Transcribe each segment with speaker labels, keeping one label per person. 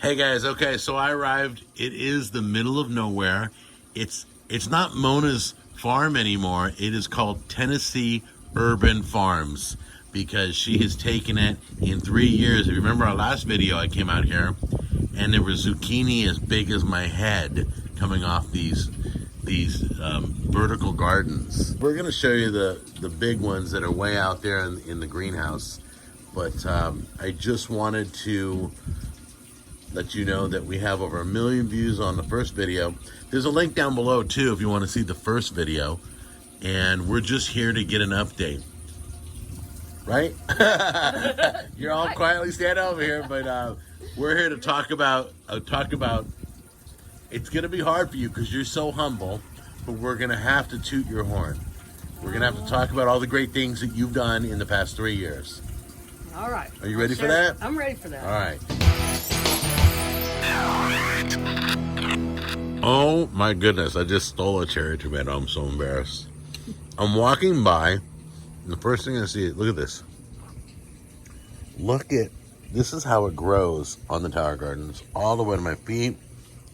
Speaker 1: Hey guys, okay, so I arrived. It is the middle of nowhere. It's not Mona's farm anymore. It is called Tennessee Urban Farms because she has taken it in 3 years. If you remember our last video, I came out here and there was zucchini as big as my head coming off these vertical gardens. We're gonna show you the big ones that are way out there in the greenhouse, but I just wanted to let you know that we have over 1 million views on the first video. There's a link down below too if you want to see the first video, and we're just here to get an update, right? You're all quietly standing over here, but we're here to talk about it's gonna be hard for you because you're so humble, but we're gonna have to toot your horn. We're gonna have to talk about all the great things that you've done in the past 3 years.
Speaker 2: All right.
Speaker 1: Are you ready for that?
Speaker 2: I'm ready for that.
Speaker 1: All right. Oh my goodness, I just stole a cherry tomato. I'm so embarrassed. I'm walking by, and the first thing I see is, look at this. This is how it grows on the Tower Gardens, all the way to my feet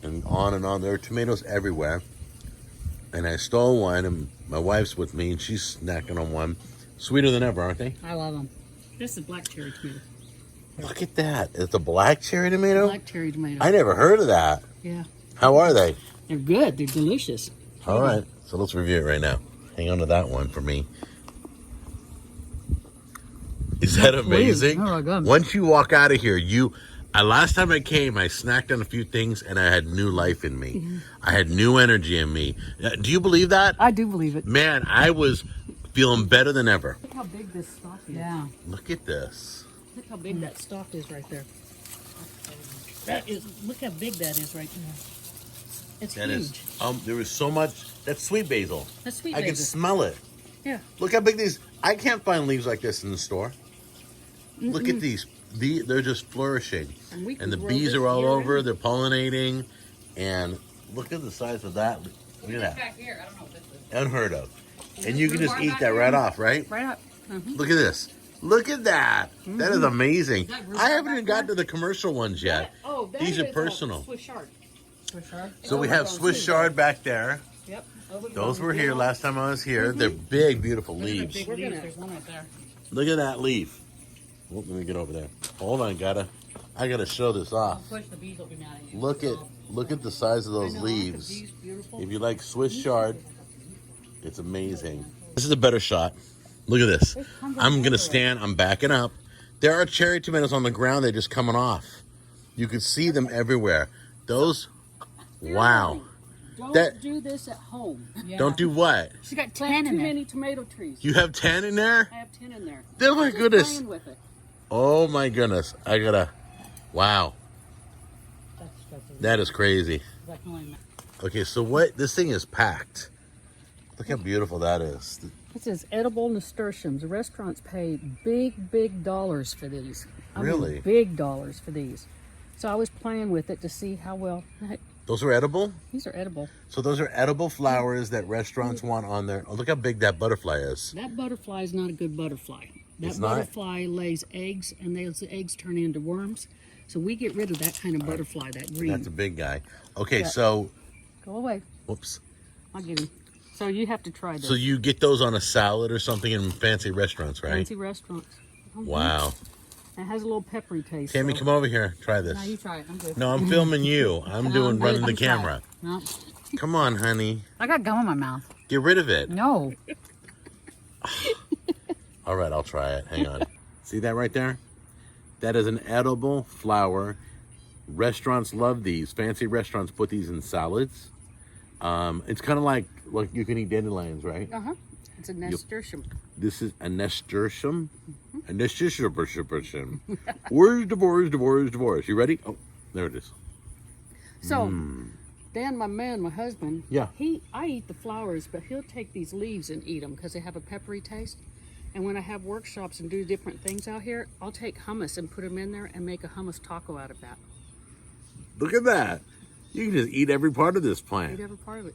Speaker 1: and on and on. There are tomatoes everywhere. And I stole one, and my wife's with me, and she's snacking on one. Sweeter than ever, aren't they?
Speaker 2: I love them. This is black cherry tomato.
Speaker 1: Look at that. It's a black cherry tomato?
Speaker 2: Black cherry tomato.
Speaker 1: I never heard of that.
Speaker 2: Yeah.
Speaker 1: How are they?
Speaker 2: They're good. They're delicious.
Speaker 1: All right. So let's review it right now. Hang on to that one for me. Is that amazing?
Speaker 2: Oh my God.
Speaker 1: Once you walk out of here, last time I came, I snacked on a few things and I had new life in me. Mm-hmm. I had new energy in me. Do you believe that?
Speaker 2: I do believe it.
Speaker 1: Man, I was feeling better than ever.
Speaker 2: Look how big this stalk is. Yeah.
Speaker 1: Look at this.
Speaker 2: Look how big that stalk is right there. Look how big that is right there. It's huge.
Speaker 1: There was so much. That's sweet basil.
Speaker 2: That's sweet
Speaker 1: basil. I can smell it.
Speaker 2: Yeah.
Speaker 1: Look how big these. I can't find leaves like this in the store. Mm-mm. Look at these. They're just flourishing. And the bees are all over. They're pollinating. And look at the size of that. Look at that.
Speaker 2: Back here. I don't know what this is.
Speaker 1: Unheard of. And you can just eat that right off, right?
Speaker 2: Right up. Mm-hmm.
Speaker 1: Look at this. Look at that. Mm-hmm. That is amazing. I haven't even gotten to the commercial ones yet. These are personal.
Speaker 2: Swiss chard.
Speaker 1: So we have Swiss chard back there.
Speaker 2: Yep.
Speaker 1: Those were here last time I was here. They're big, beautiful leaves.
Speaker 2: There's one right there.
Speaker 1: Look at that leaf. Oh, let me get over there. Hold on, I gotta show this off.
Speaker 2: Push the bees will be mad at you.
Speaker 1: Look at the size of those leaves. If you like Swiss chard, it's amazing. This is a better shot. Look at this. I'm gonna stand. I'm backing up. There are cherry tomatoes on the ground. They're just coming off. You can see them everywhere. Those. Wow.
Speaker 2: Don't do this at home.
Speaker 1: Yeah. Don't do what?
Speaker 2: She got 10 in there. Too many tomato trees.
Speaker 1: You have 10 in there?
Speaker 2: I have 10 in there.
Speaker 1: Oh my goodness.
Speaker 2: Playing with it.
Speaker 1: Oh my goodness. Wow. That is crazy. Okay, so this thing is packed. Look how beautiful that is.
Speaker 2: This is edible nasturtiums. The restaurants pay big dollars for these.
Speaker 1: Really?
Speaker 2: Big dollars for these. So I was playing with it to see how well.
Speaker 1: Those are edible?
Speaker 2: These are edible.
Speaker 1: So those are edible flowers that restaurants want on there. Oh, look how big that butterfly is.
Speaker 2: That butterfly is not a good butterfly.
Speaker 1: It's
Speaker 2: That butterfly lays eggs, and those eggs turn into worms. So we get rid of that kind of butterfly, that green.
Speaker 1: That's a big guy. Okay, so...
Speaker 2: Go away.
Speaker 1: Whoops.
Speaker 2: I'll get him. So you have to try this.
Speaker 1: So you get those on a salad or something in fancy restaurants, right?
Speaker 2: Fancy restaurants. Mm-hmm.
Speaker 1: Wow.
Speaker 2: It has a little peppery taste.
Speaker 1: Tammy, come over here. Try this.
Speaker 2: No, you try it. I'm good.
Speaker 1: No, I'm filming you. I'm running the camera.
Speaker 2: No.
Speaker 1: Come on, honey.
Speaker 2: I got gum in my mouth.
Speaker 1: Get rid of it.
Speaker 2: No.
Speaker 1: All right, I'll try it. Hang on. See that right there? That is an edible flower. Restaurants love these. Fancy restaurants put these in salads. It's kind of like you can eat dandelions, right?
Speaker 2: Uh-huh. It's a nasturtium.
Speaker 1: This is a nasturtium. A nasturtium. Where's divorce? You ready? Oh, there it is.
Speaker 2: So, Dan, my husband,
Speaker 1: yeah,
Speaker 2: I eat the flowers, but he'll take these leaves and eat them because they have a peppery taste. And when I have workshops and do different things out here, I'll take hummus and put them in there and make a hummus taco out of that.
Speaker 1: Look at that. You can just eat every part of this plant.
Speaker 2: Eat every part of it.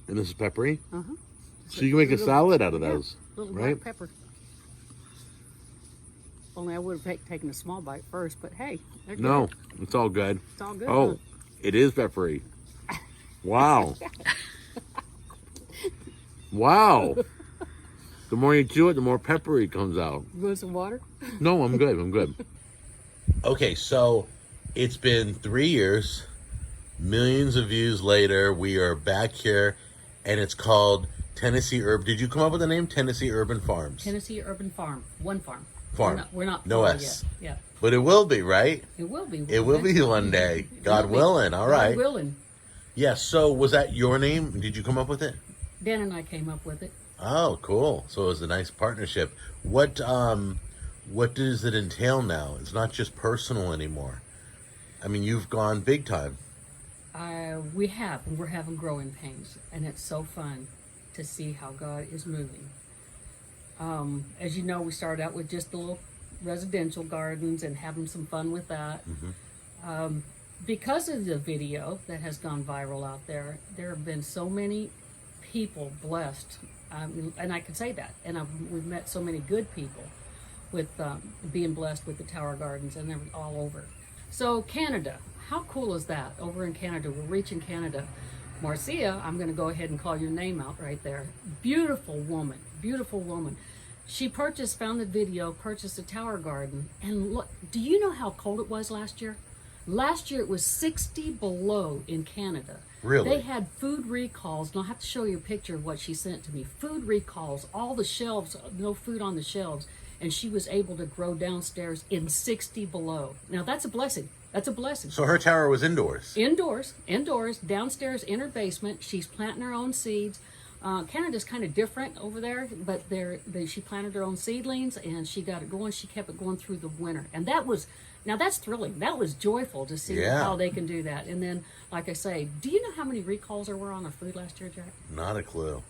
Speaker 1: And this is peppery?
Speaker 2: Uh-huh.
Speaker 1: So you can make a salad out of those,
Speaker 2: little
Speaker 1: right?
Speaker 2: black pepper. Only I would have taken a small bite first, but hey, they're
Speaker 1: No,
Speaker 2: good.
Speaker 1: it's all good.
Speaker 2: It's all good.
Speaker 1: Oh,
Speaker 2: Huh?
Speaker 1: it is peppery. Wow. Wow. The more you chew it, the more peppery comes out.
Speaker 2: You want some water?
Speaker 1: No, I'm good. I'm good. Okay, so it's been 3 years, millions of views later. We are back here, and it's called Tennessee Urban. Did you come up with the name Tennessee Urban Farms?
Speaker 2: Tennessee Urban Farm. One farm.
Speaker 1: Farm.
Speaker 2: We're not
Speaker 1: No
Speaker 2: far
Speaker 1: S.
Speaker 2: yet. Yeah.
Speaker 1: But it will be, right?
Speaker 2: It will be.
Speaker 1: It will be one day. God
Speaker 2: will be.
Speaker 1: willing. All right.
Speaker 2: God willing.
Speaker 1: Yes. So was that your name? Did you come up with it?
Speaker 2: Dan and I came up with it.
Speaker 1: Oh, cool. So it was a nice partnership. What does it entail now? It's not just personal anymore. I mean, you've gone big time.
Speaker 2: We have, and we're having growing pains, and it's so fun to see how God is moving. As you know, we started out with just the little residential gardens and having some fun with that. Because of the video that has gone viral out there, there have been so many people blessed, and I can say that. And we've met so many good people with being blessed with the Tower Gardens, and they're all over. So Canada, how cool is that? Over in Canada, we're reaching Canada. Marcia, I'm going to go ahead and call your name out right there. Beautiful woman, beautiful woman. She found the video, purchased a Tower Garden, and look, do you know how cold it was last year? Last year it was 60 below in Canada.
Speaker 1: Really?
Speaker 2: They had food recalls, and I'll have to show you a picture of what she sent to me. Food recalls, all the shelves, no food on the shelves, and she was able to grow downstairs in 60 below. Now that's a blessing. That's a blessing.
Speaker 1: So her tower was indoors.
Speaker 2: Indoors, downstairs in her basement. She's planting her own seeds. Canada's kind of different over there, but she planted her own seedlings and she got it going. She kept it going through the winter, and that's thrilling. That was joyful to see how they can do that. And then, like I say, do you know how many recalls there were on our food last year, Jack?
Speaker 1: Not a clue.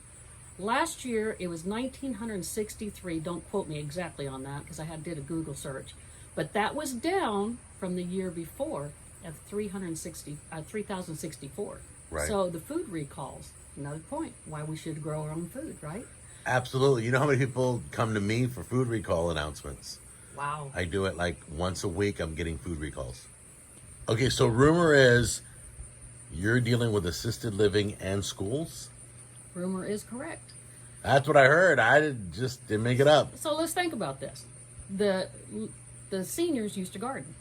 Speaker 2: Last year it was 1,963. Don't quote me exactly on that because I did a Google search, but that was down from the year before of 3,064.
Speaker 1: Right.
Speaker 2: So the food recalls. Another point why we should grow our own food, right?
Speaker 1: Absolutely. You know how many people come to me for food recall announcements?
Speaker 2: Wow.
Speaker 1: I do it like once a week. I'm getting food recalls. Okay, so rumor is you're dealing with assisted living and schools?
Speaker 2: Rumor is correct.
Speaker 1: That's what I heard. Just didn't make it up.
Speaker 2: So let's think about this. The seniors used to garden.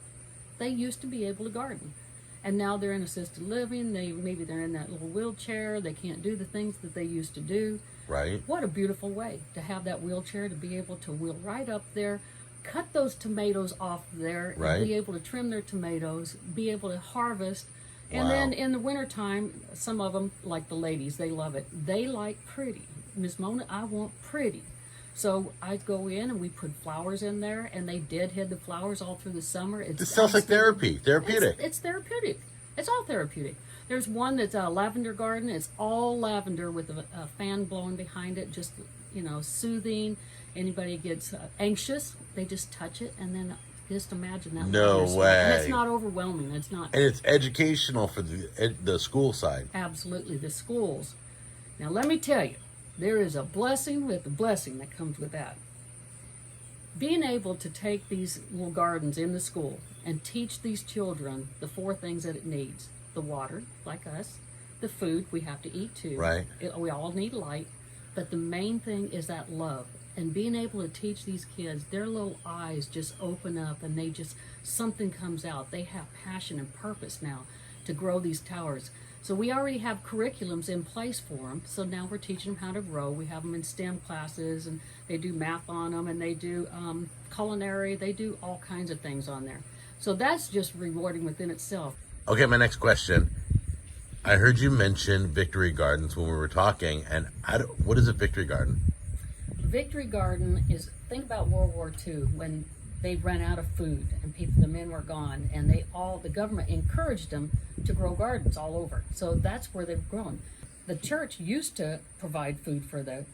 Speaker 2: They used to be able to garden. And now they're in assisted living. Maybe they're in that little wheelchair. They can't do the things that they used to do.
Speaker 1: Right.
Speaker 2: What a beautiful way to have that wheelchair, to be able to wheel right up there, cut those tomatoes off there,
Speaker 1: right,
Speaker 2: and be able to trim their tomatoes, be able to harvest. And
Speaker 1: wow,
Speaker 2: then in the wintertime, some of them, like the ladies, they love it. They like pretty. Miss Mona, I want pretty. So I go in and we put flowers in there, and they deadhead the flowers all through the summer.
Speaker 1: This sounds like therapeutic.
Speaker 2: It's therapeutic. It's all therapeutic. There's one that's a lavender garden. It's all lavender with a fan blowing behind it, just, soothing. Anybody gets anxious, they just touch it, and then just imagine that.
Speaker 1: No way.
Speaker 2: And it's not overwhelming. It's not.
Speaker 1: And it's educational for the school side.
Speaker 2: Absolutely, the schools. Now let me tell you, there is a blessing with the blessing that comes with that. Being able to take these little gardens in the school and teach these children the 4 things that it needs: the water, like us, the food, we have to eat too.
Speaker 1: Right.
Speaker 2: We all need light, but the main thing is that love. And being able to teach these kids, their little eyes just open up and something comes out. They have passion and purpose now to grow these towers. So we already have curriculums in place for them. So now we're teaching them how to grow. We have them in STEM classes, and they do math on them, and they do culinary. They do all kinds of things on there. So that's just rewarding within itself.
Speaker 1: Okay, my next question. I heard you mention Victory Gardens when we were talking, and what is a Victory Garden?
Speaker 2: Victory Garden is, think about World War II when they ran out of food and the men were gone, and the government encouraged them to grow gardens all over. So that's where they've grown. The church used to provide food for the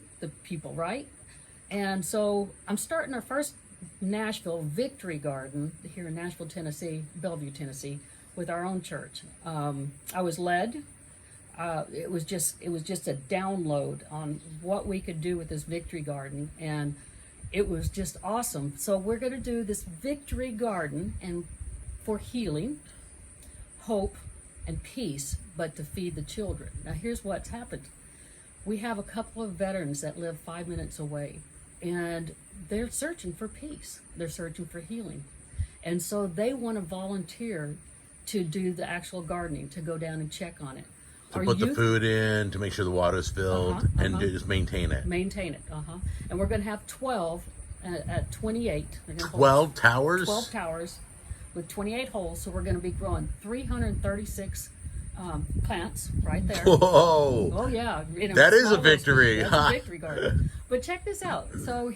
Speaker 2: people, right? And so I'm starting our first Nashville Victory Garden here in Nashville, Tennessee, Bellevue, Tennessee, with our own church. I was led. It was just a download on what we could do with this Victory Garden, and it was just awesome. So we're going to do this victory garden and for healing, hope, and peace, but to feed the children. Now here's what's happened. We have a couple of veterans that live 5 minutes away, and they're searching for peace. They're searching for healing. And so they want to volunteer to do the actual gardening, to go down and check on it.
Speaker 1: To put the food in, to make sure the water's filled, and to just maintain it.
Speaker 2: Maintain it, And we're going to have 12 at 28.
Speaker 1: 12 towers?
Speaker 2: 12 towers with 28 holes. So we're going to be growing 336 plants right there.
Speaker 1: Whoa!
Speaker 2: Oh yeah,
Speaker 1: that is a victory.
Speaker 2: That's a victory garden. But check this out. So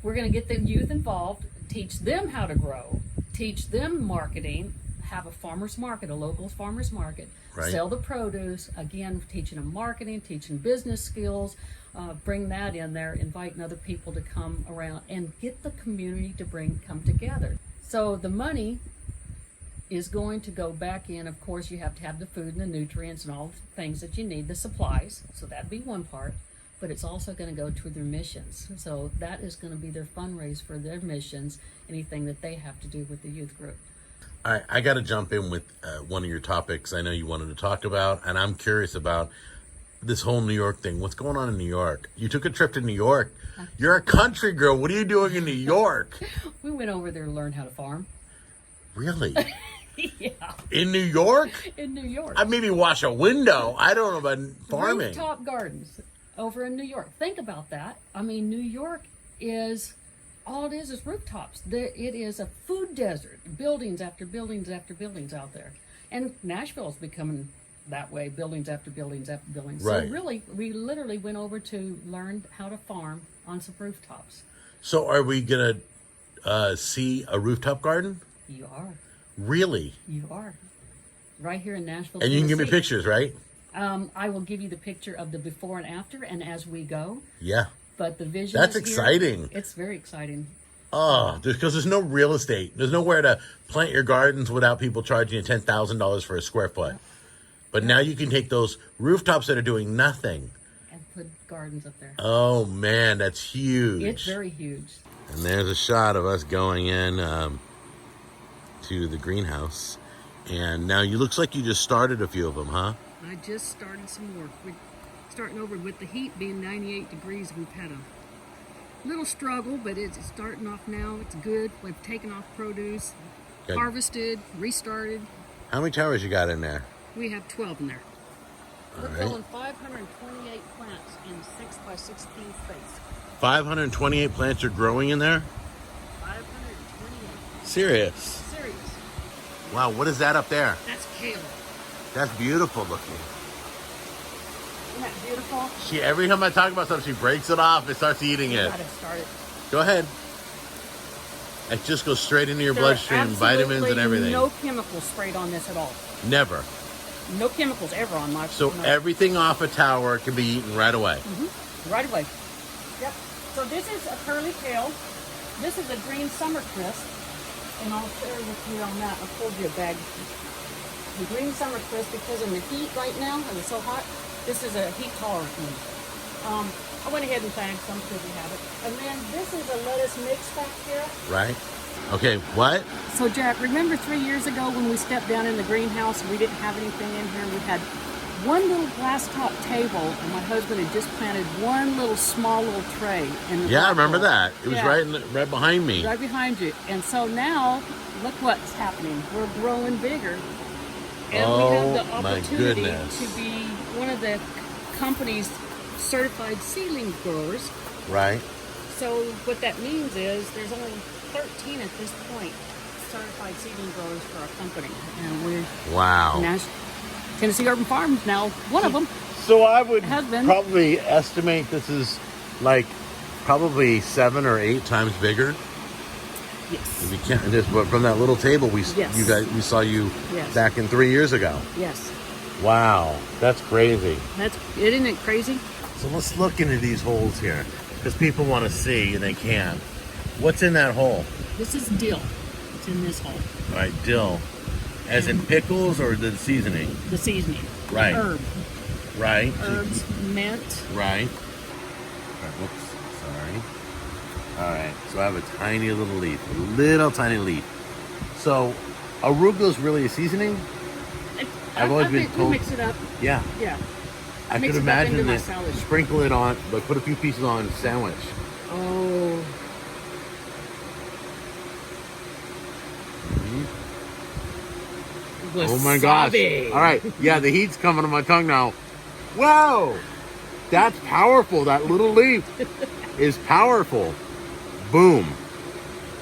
Speaker 2: we're going to get the youth involved, teach them how to grow, teach them marketing, have a farmer's market, a local farmer's market, sell the produce. Again, teaching them marketing, teaching business skills. Bring that in there, inviting other people to come around and get the community to come together. So the money is going to go back in. Of course, you have to have the food and the nutrients and all the things that you need, the supplies. So that'd be one part. But it's also going to go to their missions. So that is going to be their fundraise for their missions, anything that they have to do with the youth group.
Speaker 1: All right, I got to jump in with one of your topics I know you wanted to talk about, and I'm curious about this whole New York thing. What's going on in New York? You took a trip to New York. You're a country girl. What are you doing in New York?
Speaker 2: We went over there to learn how to farm.
Speaker 1: Really?
Speaker 2: Yeah.
Speaker 1: In New York?
Speaker 2: In New York.
Speaker 1: I maybe wash a window. I don't know about farming.
Speaker 2: Rooftop gardens over in New York. Think about that. I mean, New York is, all it is rooftops. It is a food desert. Buildings after buildings after buildings out there. And Nashville's becoming that way, buildings after buildings after buildings.
Speaker 1: Right.
Speaker 2: So really, we literally went over to learn how to farm on some rooftops.
Speaker 1: So are we going to see a rooftop garden?
Speaker 2: You are.
Speaker 1: Really?
Speaker 2: You are. Right here in Nashville,
Speaker 1: And you can give me
Speaker 2: Tennessee.
Speaker 1: pictures, right?
Speaker 2: I will give you the picture of the before and after, and as we go.
Speaker 1: Yeah.
Speaker 2: But the vision
Speaker 1: That's
Speaker 2: is here.
Speaker 1: exciting.
Speaker 2: It's very exciting.
Speaker 1: Oh, because there's no real estate. There's nowhere to plant your gardens without people charging you $10,000 for a square foot. But now you can take those rooftops that are doing nothing.
Speaker 2: And put gardens up there.
Speaker 1: Oh, man, that's huge.
Speaker 2: It's very huge.
Speaker 1: And there's a shot of us going in to the greenhouse. And now you looks like you just started a few of them, huh?
Speaker 2: I just started some more. We're starting over with the heat being 98 degrees. We've had a little struggle, but it's starting off now. It's good. We've taken off produce,
Speaker 1: Good.
Speaker 2: harvested, restarted.
Speaker 1: How many towers you got in there?
Speaker 2: We have 12 in there. We're
Speaker 1: right.
Speaker 2: growing 528 plants in 6 by 16 space.
Speaker 1: 528 plants are growing in there?
Speaker 2: 528.
Speaker 1: Serious?
Speaker 2: Serious.
Speaker 1: Wow, what is that up there?
Speaker 2: That's kale.
Speaker 1: That's beautiful looking.
Speaker 2: Isn't that beautiful?
Speaker 1: Every time I talk about something, she breaks it off and starts eating it.
Speaker 2: Got to start it.
Speaker 1: Go ahead. It just goes straight into your
Speaker 2: There are
Speaker 1: bloodstream, vitamins and everything.
Speaker 2: No chemicals sprayed on this at all.
Speaker 1: Never.
Speaker 2: No chemicals ever on my.
Speaker 1: So
Speaker 2: no.
Speaker 1: everything off a tower can be eaten right away.
Speaker 2: Right away. Yep. So this is a curly kale. This is a green summer crisp. And I'll share with you on that. I pulled you a bag. The green summer crisp, because in the heat right now, and it's so hot, this is a heat tolerant one. I went ahead and bagged some because we have it. And then this is a lettuce mix back here.
Speaker 1: Right? Okay, what?
Speaker 2: So Jack, remember 3 years ago when we stepped down in the greenhouse and we didn't have anything in here? We had one little glass top table and my husband had just planted one small little tray.
Speaker 1: Yeah, I remember that. It was right behind me.
Speaker 2: Right behind you. And so now, look what's happening. We're growing bigger. And we have the
Speaker 1: my
Speaker 2: opportunity
Speaker 1: goodness.
Speaker 2: to be one of the company's certified seedling growers.
Speaker 1: Right.
Speaker 2: So what that means is there's only 13 at this point certified seedling growers for our company. And we're
Speaker 1: Wow.
Speaker 2: Tennessee Urban Farms now, one of them.
Speaker 1: So I would
Speaker 2: Has been.
Speaker 1: probably estimate this is like probably 7 or 8 times bigger.
Speaker 2: Yes.
Speaker 1: We can't just but from that little table we saw you
Speaker 2: Yes.
Speaker 1: back in 3 years ago.
Speaker 2: Yes.
Speaker 1: Wow, that's crazy.
Speaker 2: Isn't it crazy?
Speaker 1: So let's look into these holes here because people want to see and they can't. What's in that hole?
Speaker 2: This is dill. It's in this hole.
Speaker 1: All right, dill. As in pickles or the seasoning?
Speaker 2: The seasoning.
Speaker 1: Right.
Speaker 2: Herb.
Speaker 1: Right.
Speaker 2: Herbs, mint.
Speaker 1: Right. Whoops, sorry. All right, so I have a tiny little leaf, a little tiny leaf. So, arugula is really a seasoning? I've always been
Speaker 2: we
Speaker 1: told.
Speaker 2: mix it up.
Speaker 1: Yeah,
Speaker 2: Yeah.
Speaker 1: I
Speaker 2: Mix
Speaker 1: could
Speaker 2: it up into
Speaker 1: imagine
Speaker 2: my
Speaker 1: that.
Speaker 2: salad.
Speaker 1: Sprinkle it on, like put a few pieces on a sandwich.
Speaker 2: Oh.
Speaker 1: Oh my gosh! All right, yeah, the heat's coming on my tongue now. Whoa, that's powerful. That little leaf is powerful. Boom,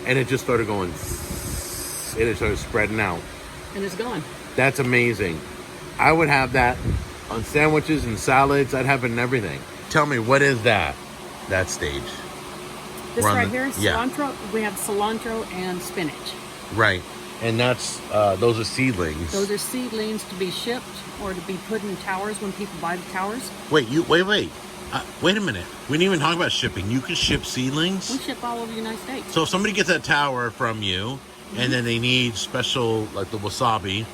Speaker 1: and it just started going, and it started spreading out.
Speaker 2: And it's gone.
Speaker 1: That's amazing. I would have that on sandwiches and salads. I'd have it in everything. Tell me, what is that? That stage.
Speaker 2: This
Speaker 1: We're on
Speaker 2: right
Speaker 1: the-
Speaker 2: here,
Speaker 1: yeah.
Speaker 2: cilantro. We have cilantro and spinach.
Speaker 1: Right. And that's those are seedlings.
Speaker 2: Those are seedlings to be shipped or to be put in towers when people buy the towers.
Speaker 1: Wait, wait a minute. We didn't even talk about shipping. You can ship seedlings.
Speaker 2: We ship all over the United States.
Speaker 1: So if somebody gets that tower from you, and then they need special, like the wasabi,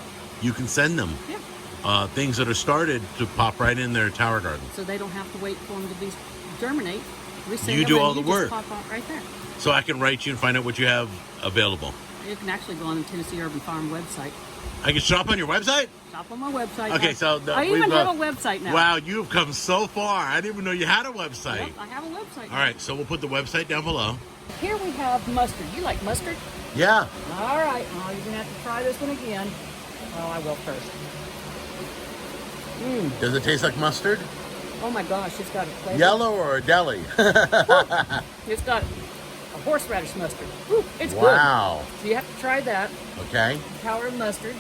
Speaker 1: you can send them
Speaker 2: Yeah.
Speaker 1: things that are started to pop right in their tower garden.
Speaker 2: So they don't have to wait for them to be germinate. We send
Speaker 1: You
Speaker 2: them
Speaker 1: do
Speaker 2: and
Speaker 1: all the
Speaker 2: just
Speaker 1: work.
Speaker 2: Pop out right there.
Speaker 1: So I can write you and find out what you have available.
Speaker 2: You can actually go on the Tennessee Urban Farm website.
Speaker 1: I can shop on your website?
Speaker 2: Shop on my website.
Speaker 1: Okay,
Speaker 2: now.
Speaker 1: so
Speaker 2: I even have a website now.
Speaker 1: Wow, you've come so far. I didn't even know you had a website.
Speaker 2: Yep, I have a website.
Speaker 1: All right, so we'll put the website down below.
Speaker 2: Here we have mustard. You like mustard?
Speaker 1: Yeah.
Speaker 2: All right. Oh, you're gonna have to try this one again. Oh, I will first.
Speaker 1: Does it taste like mustard?
Speaker 2: Oh my gosh, it's got a flavor.
Speaker 1: Yellow or a deli?
Speaker 2: It's got a horseradish mustard. Ooh, it's
Speaker 1: Wow.
Speaker 2: good. So you have to try that.
Speaker 1: Okay.
Speaker 2: Power of mustard.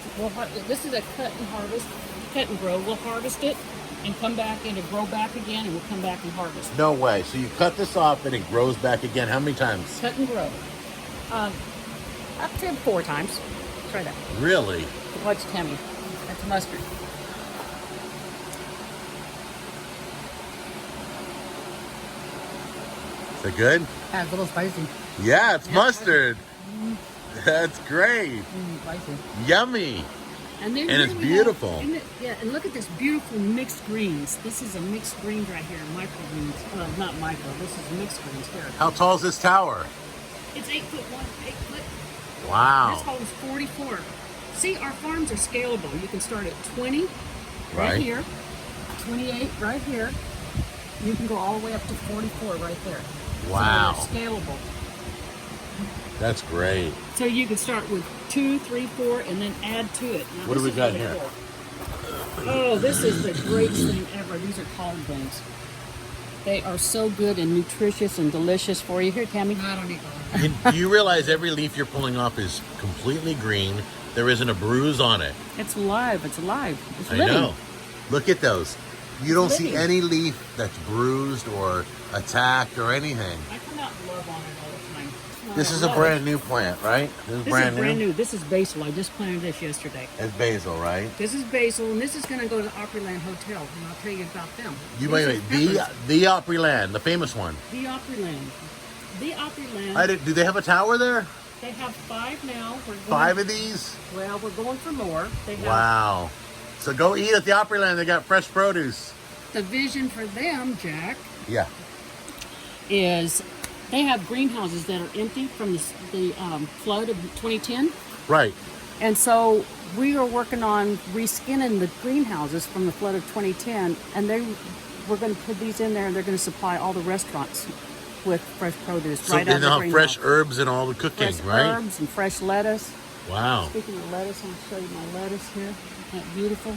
Speaker 2: This is a cut and harvest, cut and grow. We'll harvest it and come back and it'll grow back again, and we'll come back and harvest.
Speaker 1: No way. So you cut this off and it grows back again. How many times?
Speaker 2: Cut and grow. Up to 4 times. Try that.
Speaker 1: Really?
Speaker 2: Watch Tammy. That's mustard.
Speaker 1: Is it good?
Speaker 2: Yeah, it's a little spicy.
Speaker 1: Yeah, it's mustard. That's great.
Speaker 2: Spicy.
Speaker 1: Yummy.
Speaker 2: And
Speaker 1: And it's beautiful.
Speaker 2: And look at this beautiful mixed greens. This is a mixed greens right here, micro greens. Well, not micro. This is mixed greens here.
Speaker 1: How tall is this tower?
Speaker 2: It's 8 foot 1, 8 foot.
Speaker 1: Wow.
Speaker 2: This holds 44. See, our farms are scalable. You can start at 20 right
Speaker 1: Right.
Speaker 2: here, 28 right here. You can go all the way up to 44 right there.
Speaker 1: Wow.
Speaker 2: So they're scalable.
Speaker 1: That's great.
Speaker 2: So you can start with 2, 3, 4, and then add to it. Now,
Speaker 1: What do
Speaker 2: this
Speaker 1: we
Speaker 2: is
Speaker 1: got
Speaker 2: really
Speaker 1: here?
Speaker 2: cool. Oh, this is the greatest thing ever. These are collard greens. They are so good and nutritious and delicious for you. Here, Tammy. I don't need collard.
Speaker 1: Do you realize every leaf you're pulling off is completely green? There isn't a bruise on it.
Speaker 2: It's alive. It's alive. It's
Speaker 1: I
Speaker 2: living.
Speaker 1: know. Look at those. You don't see
Speaker 2: living.
Speaker 1: any leaf that's bruised or attacked or anything.
Speaker 2: I come out and love on it all the time.
Speaker 1: This is a brand new plant, right? This is
Speaker 2: This
Speaker 1: brand
Speaker 2: is brand new. This is basil. I just planted this yesterday.
Speaker 1: It's basil, right?
Speaker 2: This is basil, and this is going to go to the Opryland Hotel, and I'll tell you about them.
Speaker 1: You
Speaker 2: These
Speaker 1: wait,
Speaker 2: are
Speaker 1: wait.
Speaker 2: peppers.
Speaker 1: The Opryland, the famous one.
Speaker 2: The Opryland. The Opryland.
Speaker 1: Do they have a tower there?
Speaker 2: They have 5 now. We're going,
Speaker 1: 5 of these?
Speaker 2: Well, we're going for more. They have
Speaker 1: Wow. So go eat at the Opryland. They got fresh produce.
Speaker 2: the vision for them, Jack,
Speaker 1: Yeah.
Speaker 2: is they have greenhouses that are empty from the flood of 2010.
Speaker 1: Right.
Speaker 2: And so we are working on reskinning the greenhouses from the flood of 2010, and we're going to put these in there, and they're going to supply all the restaurants with fresh produce
Speaker 1: So
Speaker 2: right out of the
Speaker 1: they'll have
Speaker 2: greenhouse.
Speaker 1: fresh herbs and all the cooking,
Speaker 2: Fresh
Speaker 1: right?
Speaker 2: herbs and fresh lettuce.
Speaker 1: Wow.
Speaker 2: Speaking of lettuce, I'm going to show you my lettuce here. Isn't that beautiful?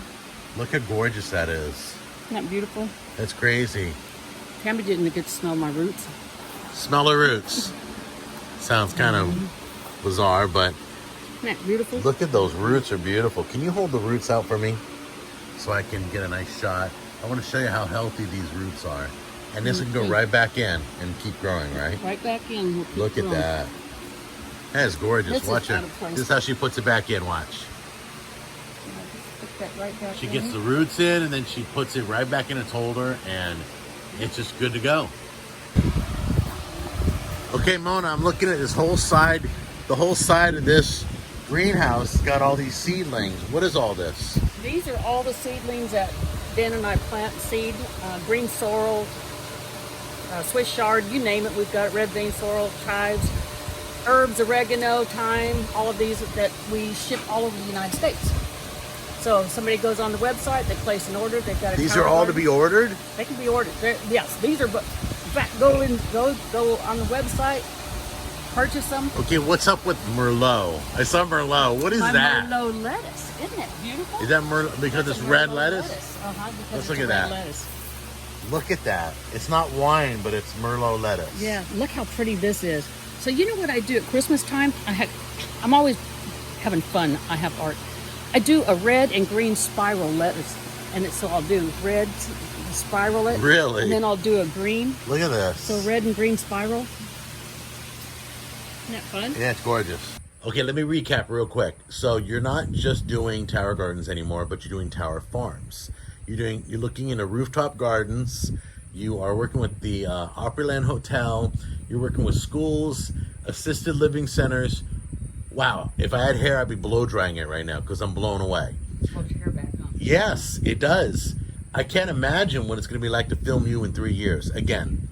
Speaker 1: Look how gorgeous that is.
Speaker 2: Isn't that beautiful?
Speaker 1: That's crazy.
Speaker 2: Tammy didn't get to smell my roots.
Speaker 1: Smell the roots. Sounds kind of bizarre, but
Speaker 2: Isn't that beautiful?
Speaker 1: look at those roots are beautiful. Can you hold the roots out for me so I can get a nice shot? I want to show you how healthy these roots are. And this can go right back in and keep growing, right?
Speaker 2: Right back in. We'll keep
Speaker 1: Look at
Speaker 2: growing.
Speaker 1: that. That is gorgeous.
Speaker 2: This is
Speaker 1: Watch it.
Speaker 2: out of place.
Speaker 1: This is how she puts it back in. Watch.
Speaker 2: Put that right back
Speaker 1: She
Speaker 2: in.
Speaker 1: gets the roots in and then she puts it right back in its holder and it's just good to go. Okay, Mona, I'm looking at this whole side. The whole side of this greenhouse has got all these seedlings. What is all this?
Speaker 2: These are all the seedlings that Ben and I plant seed. Green sorrel, Swiss chard, you name it. We've got red vein sorrel, chives, herbs, oregano, thyme, all of these that we ship all over the United States. So if somebody goes on the website, they place an order, they've got a
Speaker 1: These
Speaker 2: tower
Speaker 1: are all to
Speaker 2: garden.
Speaker 1: be ordered?
Speaker 2: They can be ordered. Yes, these are, in fact, go on the website, purchase them.
Speaker 1: Okay, what's up with Merlot? I saw Merlot. What is
Speaker 2: My
Speaker 1: that?
Speaker 2: Merlot lettuce, isn't it beautiful?
Speaker 1: Is that Merlot because
Speaker 2: That's
Speaker 1: it's
Speaker 2: a
Speaker 1: red
Speaker 2: Merlot
Speaker 1: lettuce?
Speaker 2: Uh-huh, because
Speaker 1: Let's
Speaker 2: it's
Speaker 1: look
Speaker 2: a
Speaker 1: at
Speaker 2: red
Speaker 1: that.
Speaker 2: lettuce.
Speaker 1: Look at that. It's not wine, but it's Merlot lettuce.
Speaker 2: Yeah, look how pretty this is. So you know what I do at Christmas time? I'm always having fun. I have art. I do a red and green spiral lettuce, and so I'll do red spiral it.
Speaker 1: Really?
Speaker 2: And then I'll do a green.
Speaker 1: Look at this.
Speaker 2: So red and green spiral. Isn't that fun?
Speaker 1: Yeah, it's gorgeous. Okay, let me recap real quick. So you're not just doing tower gardens anymore, but you're doing tower farms. You're looking into rooftop gardens. You are working with the Opryland Hotel. You're working with schools, assisted living centers. Wow, if I had hair, I'd be blow drying it right now because I'm blown away.
Speaker 2: Hold your hair back on.
Speaker 1: Yes, it does. I can't imagine what it's going to be like to film you in 3 years again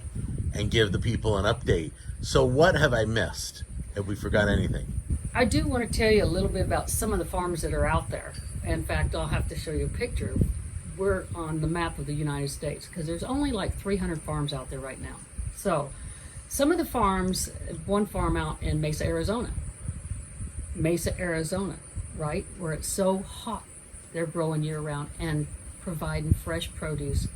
Speaker 1: and give the people an update. So what have I missed? Have we forgot anything?
Speaker 2: I do want to tell you a little bit about some of the farms that are out there. In fact, I'll have to show you a picture. We're on the map of the United States because there's only like 300 farms out there right now. So some of the farms, one farm out in Mesa, Arizona, right? Where it's so hot, they're growing year round and providing fresh produce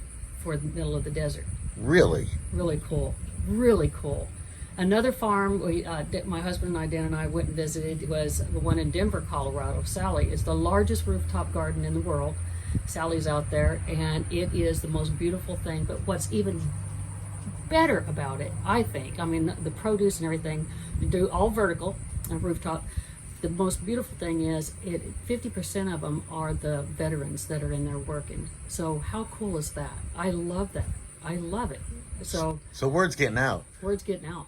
Speaker 2: for the middle of the desert.
Speaker 1: Really?
Speaker 2: Really cool. Really cool. Another farm my husband and I, Dan and I, went and visited was the one in Denver, Colorado. Sally is the largest rooftop garden in the world. Sally's out there, and it is the most beautiful thing. But what's even better about it, I think, I mean, the produce and everything, you do all vertical and rooftop. The most beautiful thing is 50% of them are the veterans that are in there working. So how cool is that? I love that. I love it. So
Speaker 1: word's getting out.
Speaker 2: word's getting out.